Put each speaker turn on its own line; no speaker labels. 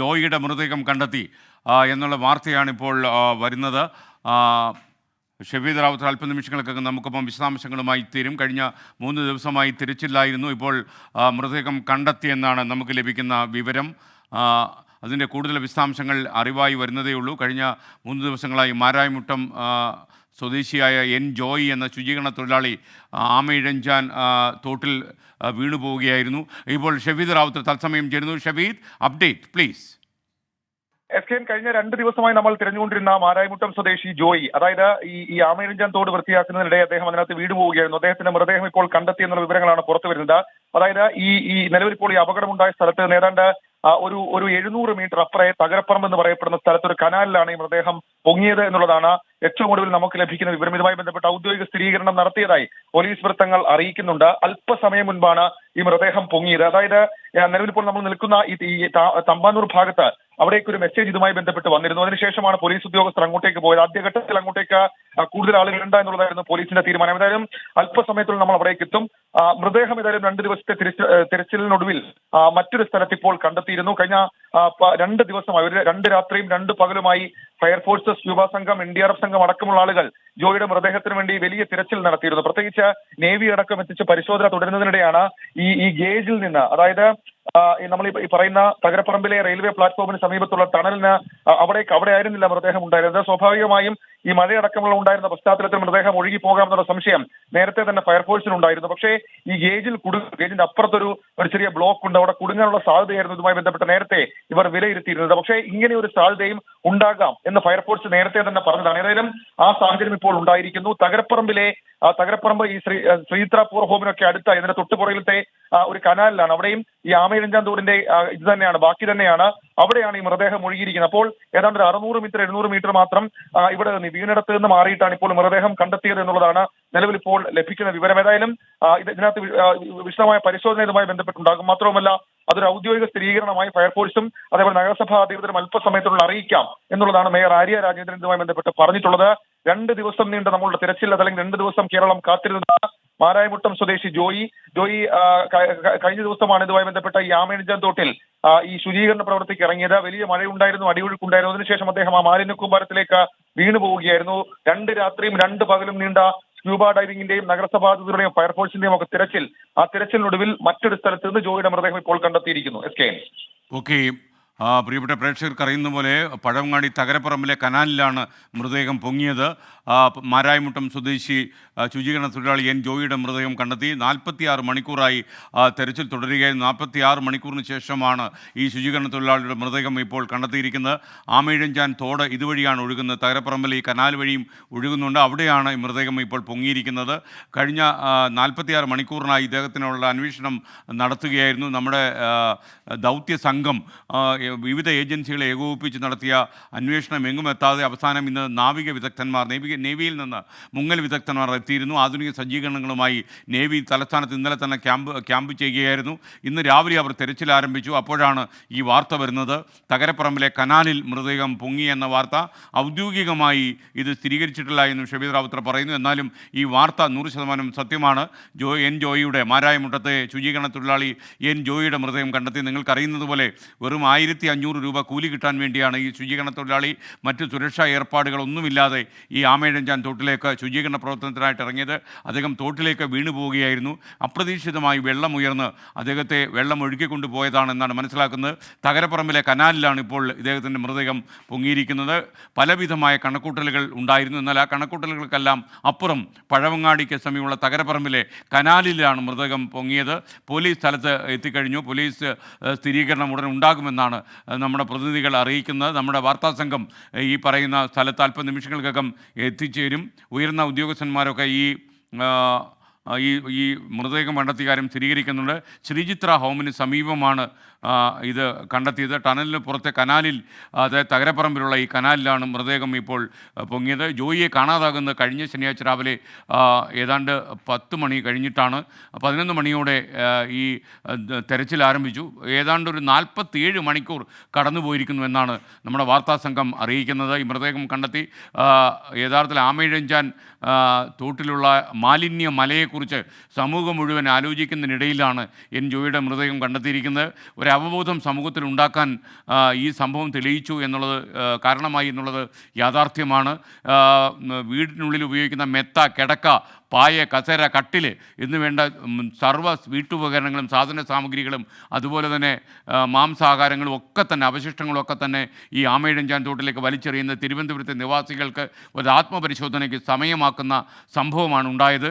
ജോയിയുടെ മൃതദേഹം കണ്ടെത്തി എന്നുള്ള വാർത്തയാണിപ്പോൾ വരുന്നത്. ആ, ഷെഫീദ് റാവത്ത് അല്പനിമിഷങ്ങൾക്കകം നമുക്കൊപ്പം വിശദാംശങ്ങളുമായി തീരും. കഴിഞ്ഞ 3 ദിവസമായി തിരച്ചിലായിരുന്നു. ഇപ്പോൾ മൃതദേഹം കണ്ടെത്തിയെന്നാണ് നമുക്ക് ലഭിക്കുന്ന വിവരം. ആ, അതിൻ്റെ കൂടുതൽ വിശദാംശങ്ങൾ അറിവായി വരുന്നതേ ഉള്ളൂ. കഴിഞ്ഞ 3 ദിവസങ്ങളായി മാരായമുട്ടം സ്വദേശിയായ എൻ ജോയി എന്ന ശുചീകരണ തൊഴിലാളി ആമയിഴഞ്ചാൻ തോട്ടിൽ വീണുപോവുകയായിരുന്നു. ഇപ്പോൾ ഷെഫീദ് റാവത്ത് തത്സമയം ചേരുന്നു. Shefeed, update please.
S K കഴിഞ്ഞ 2 ദിവസമായി നമ്മൾ തിരഞ്ഞുകൊണ്ടിരുന്ന മാരായമുട്ടം സ്വദേശി ജോയി, അതായത് ഈ ആമയിഴഞ്ചാൻ തോട് വൃത്തിയാക്കുന്നതിനിടെ അദ്ദേഹം അതിനകത്ത് വീട് പോവുകയായിരുന്നു. അദ്ദേഹത്തിന്റെ മൃതദേഹം ഇപ്പോൾ കണ്ടെത്തി എന്നുള്ള വിവരങ്ങളാണ് പുറത്തു വരുന്നത്. അതായത് ഈ നിലവിൽ ഇപ്പോൾ ഈ അപകടമുണ്ടായ സ്ഥലത്ത് ഏതാണ്ട് ഒരു 700 മീറ്റർ അപ്പുറേ തകരപ്പറമ്പ് എന്ന് പറയപ്പെടുന്ന സ്ഥലത്ത് ഒരു കനാലിലാണ് ഈ മൃതദേഹം പൊങ്ങിയത് എന്നുള്ളതാണ് ഏറ്റവും ഒടുവിൽ നമുക്ക് ലഭിക്കുന്ന വിവരം. ഇതുമായി ബന്ധപ്പെട്ട ഔദ്യോഗിക സ്ഥിരീകരണം നടത്തിയതായി പോലീസ് വൃത്തങ്ങൾ അറിയിക്കുന്നുണ്ട്. അല്പസമയം മുൻപാണ് ഈ മൃതദേഹം പൊങ്ങിയത്. അതായത് നിലവിൽ ഇപ്പോൾ നമ്മൾ നിൽക്കുന്ന ഈ തമ്പാനൂർ ഭാഗത്ത് അവിടേക്ക് ഒരു മെസ്സേജ് ഇതുമായി ബന്ധപ്പെട്ട് വന്നിരുന്നു. അതിനുശേഷമാണ് പോലീസ് ഉദ്യോഗസ്ഥർ അങ്ങോട്ടേക്ക് പോയത്. ആദ്യഘട്ടത്തിൽ അങ്ങോട്ടേക്ക് കൂടുതൽ ആളുകൾ ഉണ്ട് എന്നുള്ളതായിരുന്നു പോലീസിന്റെ തീരുമാനം. ഏതായാലും അല്പസമയത്തുള്ള നമ്മൾ അവിടേക്ക് എത്തും. മൃതദേഹം ഏതായാലും 2 ദിവസത്തെ തിരച്ചിലിനൊടുവിൽ മറ്റൊരു സ്ഥലത്ത് ഇപ്പോൾ കണ്ടെത്തിയിരുന്നു. കഴിഞ്ഞ 2 ദിവസമായി 2 രാത്രിയും 2 പകലുമായി ഫയർഫോഴ്സ്, സ്ക്യൂബ സംഘം, NDRF സംഘം അടക്കമുള്ള ആളുകൾ ജോയിയുടെ മൃതദേഹത്തിന് വേണ്ടി വലിയ തിരച്ചിൽ നടത്തിയിരുന്നു. പ്രത്യേകിച്ച് നേവി അടക്കം എത്തിച്ച് പരിശോധന തുടരുന്നതിനിടെയാണ് ഈ ഗേജിൽ നിന്ന്, അതായത് നമ്മൾ ഈ പറയുന്ന തകരപ്പറമ്പിലെ റെയിൽവേ പ്ലാറ്റ്ഫോമിന് സമീപത്തുള്ള ടണലിന് അവിടെ ആയിരുന്നില്ല മൃതദേഹം ഉണ്ടായിരുന്നത്. സ്വാഭാവികമായും ഈ മഴയടക്കമുള്ള ഉണ്ടായിരുന്ന പശ്ചാത്തലത്തിൽ മൃതദേഹം ഒഴുകി പോകാമെന്നുള്ള സംശയം നേരത്തെ തന്നെ ഫയർഫോഴ്സിനുണ്ടായിരുന്നു. പക്ഷേ ഈ ഗേജിന്റെ അപ്പുറത്തൊരു ചെറിയ ബ്ലോക്ക് ഉണ്ട്, അവിടെ കുടുങ്ങാനുള്ള സാധ്യതയായിരുന്നു ഇതുമായി ബന്ധപ്പെട്ട് നേരത്തെ ഇവർ വിലയിരുത്തിയിരുന്നത്. പക്ഷേ ഇങ്ങനെ ഒരു സാധ്യതയും ഉണ്ടാകാം എന്ന് ഫയർഫോഴ്സ് നേരത്തെ തന്നെ പറഞ്ഞതാണ്. ഏതായാലും ആ സാഹചര്യം ഇപ്പോൾ ഉണ്ടായിരിക്കുന്നു. തകരപ്പറമ്പ് ഈ ശ്രീത്രപൂർ ഹോമിനൊക്കെ അടുത്ത ഇതിന്റെ തൊട്ടുപുറകിലത്തെ ഒരു കനാലിലാണ്. അവിടെയും ഈ ആമയിഴഞ്ചാൻ തോടിന്റെ ഇത് തന്നെയാണ്, ബാക്കി തന്നെയാണ്. അവിടെയാണ് ഈ മൃതദേഹം ഒഴുകിയിരിക്കുന്നത്. അപ്പോൾ ഏതാണ്ട് ഒരു 600 മീറ്റർ 700 മീറ്റർ മാത്രം ഇവിടെ വീണിടത്ത് നിന്ന് മാറിയിട്ടാണ് ഇപ്പോൾ മൃതദേഹം കണ്ടെത്തിയത് എന്നുള്ളതാണ് നിലവിൽ ഇപ്പോൾ ലഭിക്കുന്ന വിവരം. ഏതായാലും ഇതിനകത്ത് വിശദമായ പരിശോധന ഇതുമായി ബന്ധപ്പെട്ടുണ്ടാകും. മാത്രവുമല്ല അതൊരു ഔദ്യോഗിക സ്ഥിരീകരണമായി ഫയർഫോഴ്സും അതേപോലെ നഗരസഭാ അധികൃതരും അല്പസമയത്തിനുള്ളിൽ അറിയിക്കാം എന്നുള്ളതാണ് മേയർ ആര്യ രാജേന്ദ്രൻ ഇതുമായി ബന്ധപ്പെട്ട് പറഞ്ഞിട്ടുള്ളത്. 2 ദിവസം നീണ്ട നമ്മളുടെ തിരച്ചിൽ, അതല്ലെങ്കിൽ 2 ദിവസം കേരളം കാത്തിരുന്ന മാരായമുട്ടം സ്വദേശി ജോയി കഴിഞ്ഞ ദിവസമാണ് ഇതുമായി ബന്ധപ്പെട്ട ഈ ആമയിഴഞ്ചാൻ തോട്ടിൽ ഈ ശുചീകരണ പ്രവൃത്തിക്ക് ഇറങ്ങിയത്. വലിയ മഴയുണ്ടായിരുന്നു, അടിയൊഴുക്കുണ്ടായിരുന്നു. അതിനുശേഷം അദ്ദേഹം ആ മാലിന്യ കൂമ്പാരത്തിലേക്ക് വീണു പോവുകയായിരുന്നു. 2 രാത്രിയും 2 പകലും നീണ്ട സ്ക്യൂബ ഡൈവിംഗിന്റെയും നഗരസഭാ അധികൃതരുടെയും ഫയർഫോഴ്സിന്റെയും ഒക്കെ തിരച്ചിലിനൊടുവിൽ മറ്റൊരു സ്ഥലത്ത് നിന്ന് ജോയിയുടെ മൃതദേഹം ഇപ്പോൾ കണ്ടെത്തിയിരിക്കുന്നു.
ഓക്കെ, പ്രിയപ്പെട്ട പ്രേക്ഷകർക്ക് അറിയുന്ന പോലെ പഴവങ്ങാടി തകരപ്പറമ്പിലെ കനാലിലാണ് മൃതദേഹം പൊങ്ങിയത്. മാരായമുട്ടം സ്വദേശി ശുചീകരണ തൊഴിലാളി എൻ ജോയിയുടെ മൃതദേഹം കണ്ടെത്തി. 46 മണിക്കൂറായി തെരച്ചിൽ തുടരുകയായിരുന്നു. 46 മണിക്കൂറിന് ശേഷമാണ് ഈ ശുചീകരണ തൊഴിലാളിയുടെ മൃതദേഹം ഇപ്പോൾ കണ്ടെത്തിയിരിക്കുന്നത്. ആമയിഴഞ്ചാൻ തോട് ഇതുവഴിയാണ് ഒഴുകുന്നത്. തകരപ്പറമ്പിൽ ഈ കനാൽ വഴിയും ഒഴുകുന്നുണ്ട്. അവിടെയാണ് ഈ മൃതദേഹം ഇപ്പോൾ പൊങ്ങിയിരിക്കുന്നത്. കഴിഞ്ഞ 46 മണിക്കൂറിനായി ഇദ്ദേഹത്തിനുള്ള അന്വേഷണം നടത്തുകയായിരുന്നു നമ്മുടെ ദൗത്യ സംഘം. വിവിധ ഏജൻസികളെ ഏകോപിപ്പിച്ച് നടത്തിയ അന്വേഷണം എങ്ങും എത്താതെ അവസാനം ഇന്ന് നാവിക വിദഗ്ധന്മാർ, നേവിയിൽ നിന്ന് മുങ്ങൽ വിദഗ്ധന്മാർ എത്തിയിരുന്നു. ആധുനിക സജ്ജീകരണങ്ങളുമായി നേവി തലസ്ഥാനത്ത് ഇന്നലെ തന്നെ ക്യാമ്പ് ചെയ്യുകയായിരുന്നു. ഇന്ന് രാവിലെ അവർ തെരച്ചിൽ ആരംഭിച്ചു. അപ്പോഴാണ് ഈ വാർത്ത വരുന്നത്. തകരപ്പറമ്പിലെ കനാലിൽ മൃതദേഹം പൊങ്ങി എന്ന വാർത്ത. ഔദ്യോഗികമായി ഇത് സ്ഥിരീകരിച്ചിട്ടില്ല എന്നും ഷെഫീദ് റാവത്ത് പറയുന്നു. എന്നാലും ഈ വാർത്ത 100% സത്യമാണ്. എൻ ജോയിയുടെ, മാരായമുട്ടത്തെ ശുചീകരണ തൊഴിലാളി എൻ ജോയിയുടെ മൃതദേഹം കണ്ടെത്തി. നിങ്ങൾക്കറിയുന്നത് പോലെ വെറും 1500 രൂപ കൂലി കിട്ടാൻ വേണ്ടിയാണ് ഈ ശുചീകരണ തൊഴിലാളി മറ്റ് സുരക്ഷാ ഏർപ്പാടുകളൊന്നുമില്ലാതെ ഈ ആമയിഴഞ്ചാൻ തോട്ടിലേക്ക് ശുചീകരണ പ്രവർത്തനത്തിനായിട്ട് ഇറങ്ങിയത്. അദ്ദേഹം തോട്ടിലേക്ക് വീണു പോവുകയായിരുന്നു. അപ്രതീക്ഷിതമായി വെള്ളം അദ്ദേഹത്തെ വെള്ളം ഒഴുക്കിക്കൊണ്ട് പോയതാണെന്നാണ് മനസ്സിലാക്കുന്നത്. തകരപ്പറമ്പിലെ കനാലിലാണ് ഇപ്പോൾ ഇദ്ദേഹത്തിൻ്റെ മൃതദേഹം പൊങ്ങിയിരിക്കുന്നത്. പലവിധമായ കണക്കൂട്ടലുകൾ ഉണ്ടായിരുന്നു. എന്നാൽ ആ കണക്കൂട്ടലുകൾക്കെല്ലാം അപ്പുറം പഴവങ്ങാടിക്ക് സമീപമുള്ള തകരപ്പറമ്പിലെ കനാലിലാണ് മൃതദേഹം പൊങ്ങിയത്. പോലീസ് സ്ഥലത്ത് എത്തിക്കഴിഞ്ഞു. പോലീസ് സ്ഥിരീകരണം ഉടൻ ഉണ്ടാകുമെന്നാണ് നമ്മുടെ പ്രതിനിധികൾ അറിയിക്കുന്നത്. നമ്മുടെ വാർത്താ സംഘം ഈ പറയുന്ന സ്ഥലത്ത് അല്പനിമിഷങ്ങൾക്കകം എത്തിച്ചേരും. ഉയർന്ന ഉദ്യോഗസ്ഥന്മാരൊക്കെ ഈ മൃതദേഹം കണ്ടെത്തിയ കാര്യം സ്ഥിരീകരിക്കുന്നുണ്ട്. ശ്രീചിത്ര ഹോമിന് സമീപമാണ് ഇത് കണ്ടെത്തിയത്. ടണലിന് പുറത്തെ കനാലിൽ, അതായത് തകരപ്പറമ്പിലുള്ള ഈ കനാലിലാണ് മൃതദേഹം ഇപ്പോൾ പൊങ്ങിയത്. ജോയിയെ കാണാതാകുന്നത് കഴിഞ്ഞ ശനിയാഴ്ച രാവിലെ ഏതാണ്ട് 10 മണി കഴിഞ്ഞിട്ടാണ്. 11 മണിയോടെ ഈ തെരച്ചിൽ ആരംഭിച്ചു. ഏതാണ്ട് ഒരു 47 മണിക്കൂർ കടന്നുപോയിരിക്കുന്നു എന്നാണ് നമ്മുടെ വാർത്താ സംഘം അറിയിക്കുന്നത്. ഈ മൃതദേഹം കണ്ടെത്തി. യഥാർത്ഥത്തിൽ ആമയിഴഞ്ചാൻ തോട്ടിലുള്ള മാലിന്യ മലയെക്കുറിച്ച് സമൂഹം മുഴുവൻ ആലോചിക്കുന്നതിനിടയിലാണ് എൻ ജോയിയുടെ മൃതദേഹം കണ്ടെത്തിയിരിക്കുന്നത്. ഒരു അവബോധം സമൂഹത്തിൽ ഉണ്ടാക്കാൻ ഈ സംഭവം തെളിയിച്ചു എന്നുള്ളത് കാരണമായി എന്നുള്ളത് യാഥാർത്ഥ്യമാണ്. വീടിനുള്ളിൽ ഉപയോഗിക്കുന്ന മെത്ത, കിടക്ക, പായ, കസേര, കട്ടില് എന്ന് വേണ്ട സർവ്വ വീട്ടുപകരണങ്ങളും സാധന സാമഗ്രികളും അതുപോലെ തന്നെ മാംസാഹാരങ്ങളും ഒക്കെ തന്നെ അവശിഷ്ടങ്ങളും ഒക്കെ തന്നെ ഈ ആമയിഴഞ്ചാൻ തോട്ടിലേക്ക് വലിച്ചെറിയുന്ന തിരുവനന്തപുരത്തെ നിവാസികൾക്ക് ഒരു ആത്മപരിശോധനയ്ക്ക് സമയമാക്കുന്ന സംഭവമാണ് ഉണ്ടായത്.